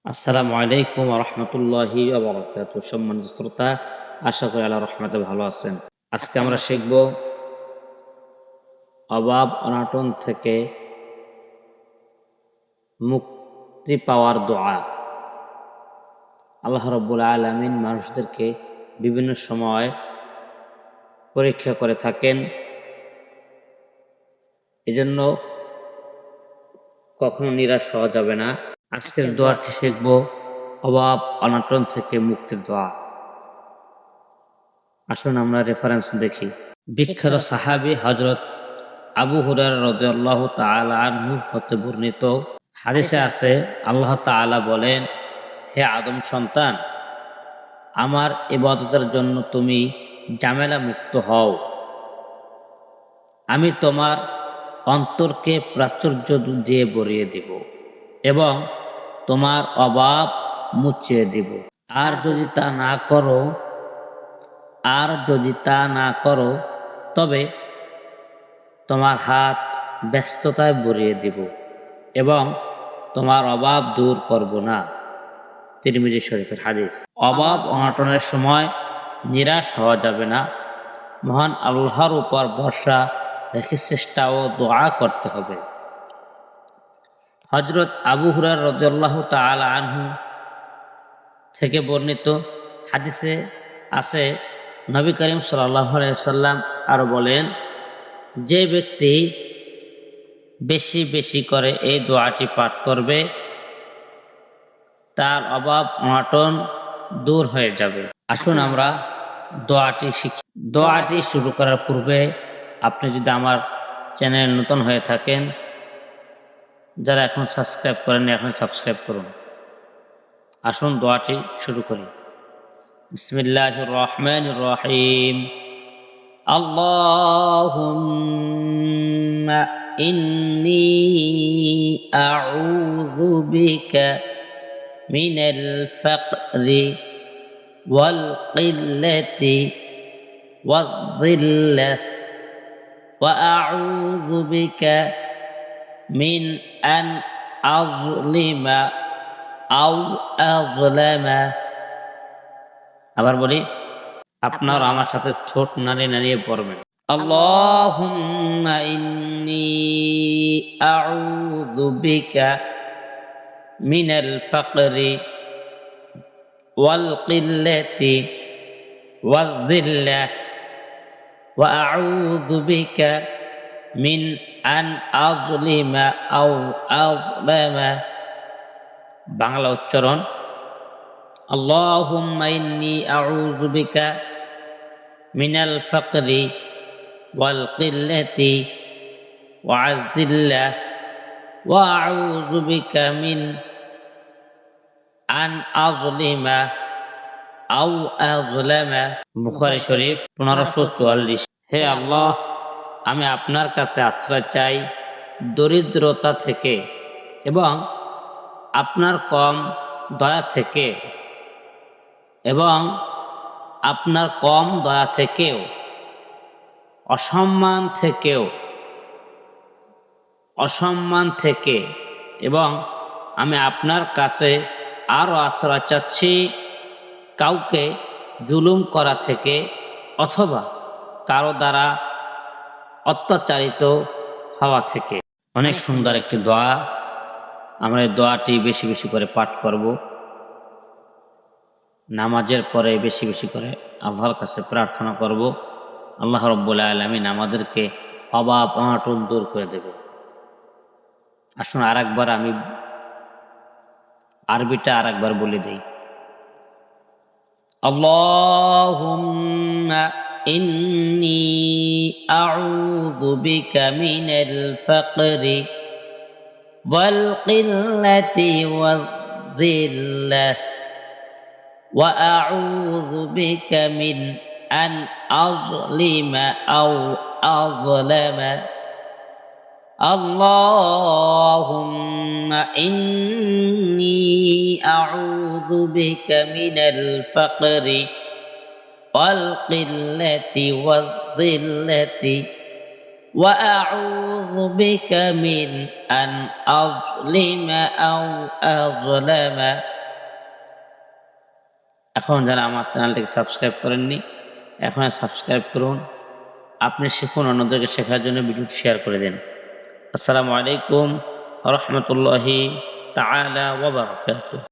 আসসালামু আলাইকুম ওয়া রাহমাতুল্লাহি ওয়া বারাকাতুহু। সম্মানিত শ্রোতা, আশা করি আল্লাহর রহমতে ভালো আছেন। আজকে আমরা শিখব অভাব অনটন থেকে মুক্তি পাওয়ার দোয়া। আল্লাহ রাব্বুল আলামিন মানুষদেরকে বিভিন্ন সময় পরীক্ষা করে থাকেন, এজন্য কখনো নিরাশ হওয়া যাবে না। আজকের দোয়াটি শিখব অভাব অনটন থেকে মুক্তির দোয়া। আসুন আমরা রেফারেন্স দেখি। বিখ্যাত সাহাবী হযরত আবু হুরায়রা রাদিয়াল্লাহু তাআলা আনহু হতে বর্ণিত হাদিসে আছে, আল্লাহ তাআলা বলেন, হে আদম সন্তান, আমার ইবাদতের জন্য তুমি ঝামেলা মুক্ত হও। আমি তোমার অন্তরকে প্রাচুর্য দিয়ে ভরিয়ে দিব এবং তোমার অভাব মুছিয়ে দিব। আর যদি তা না করো তবে তোমার হাত ব্যস্ততায় ভরিয়ে দিব এবং তোমার অভাব দূর করব না। তিরমিজি শরীফের হাদিস। অভাব অনটনের সময় নিরাশ হওয়া যাবে না। মহান আল্লাহর উপর ভরসা রেখে চেষ্টা ও দোয়া করতে হবে। হযরত আবু হুরায়রা রাদিয়াল্লাহু তাআলা আনহু থেকে বর্ণিত হাদিসে আছে, নবী করিম সাল্লাল্লাহু আলাইহি ওয়াসাল্লাম আরো বলেন, যে ব্যক্তি বেশি বেশি করে এই দোয়াটি পাঠ করবে তার অভাব অনটন দূর হয়ে যাবে। আসুন আমরা দোয়াটি শিখি। দোয়াটি শুরু করার পূর্বে আপনি যদি আমার চ্যানেল নতুন হয়ে থাকেন, যারা এখন সাবস্ক্রাইব করেননি এখন সাবস্ক্রাইব করুন। আসুন দোয়াটি শুরু করি। বিসমিল্লাহির রহমানির রহিম। আল্লাহুম্মা ইন্নী আউযু বিকা মিনাল ফাকরি ওয়াল কিল্লাতি ওয়ায-যিল্লাহ ওয়া আউযু বিকা মিন আন আযলিমা আও আযলামা। আবার বলি, আপনারা আমার সাথে ঠোঁট নাড়িয়ে নাড়িয়ে পড়বেন। আল্লাহুম্মা ইন্নী আউযু বিকা মিনাল ফাকরি ওয়াল কিল্লাতি ওয়ায-যিল্লাহ ওয়া আউযু বিকা মিন আন আযলিমা আও আযলামা। বাংলা উচ্চারণ, আল্লাহুম্মা ইন্নী আউযু বিকা মিনাল ফাকরি ওয়াল কিল্লাতি ওয়ায-যিল্লাহ ওয়া আউযু বিকা মিন আন আযলিমা আও আযলামা। বুখারী শরীফ 1544। হে আল্লাহ, আমি আপনার কাছে আশ্রয় চাই দরিদ্রতা থেকে এবং আপনার কম দয়া থেকেও, অসম্মান থেকে এবং আমি আপনার কাছে আরো আশ্রয় চাচ্ছি কাউকে জুলুম করা থেকে অথবা কারো দ্বারা অত্যাচারিত হওয়া থেকে। অনেক সুন্দর একটি দোয়া। আমরা এই দোয়াটি বেশি বেশি করে পাঠ করব। নামাজের পরে বেশি বেশি করে আল্লাহর কাছে প্রার্থনা করব, আল্লাহ রাব্বুল আলামিন আমাদেরকে অভাব অনটন দূর করে দেবে। আসুন আরেকবার আমি আরবিটা আরেকবার বলে দেই। আল্লাহুম্মা ইন্নী আউযু বিকা মিনাল ফাকরি ওয়াল কিল্লাতি ওয়ায-যিল্লাহ ওয়া আউযু বিকা মিন আন আযলিমা আও আযলামা। আল্লাহুম্মা ইন্নী আউযু বিকা মিনাল ফাকরি ওয়াল কিল্লাতি ওয়ায-যিল্লাতি وأعوذ بك من أن أظلم أو أظلم। এখন যারা আমার চ্যানেলটিকে সাবস্ক্রাইব করেননি, এখন সাবস্ক্রাইব করুন। আপনি শিখুন, অন্যদেরকে শেখার জন্য ভিডিওটি শেয়ার করে দিন। আসসালামু আলাইকুম ওয়া রাহমাতুল্লাহি তাআলা ওয়া বারাকাতুহু।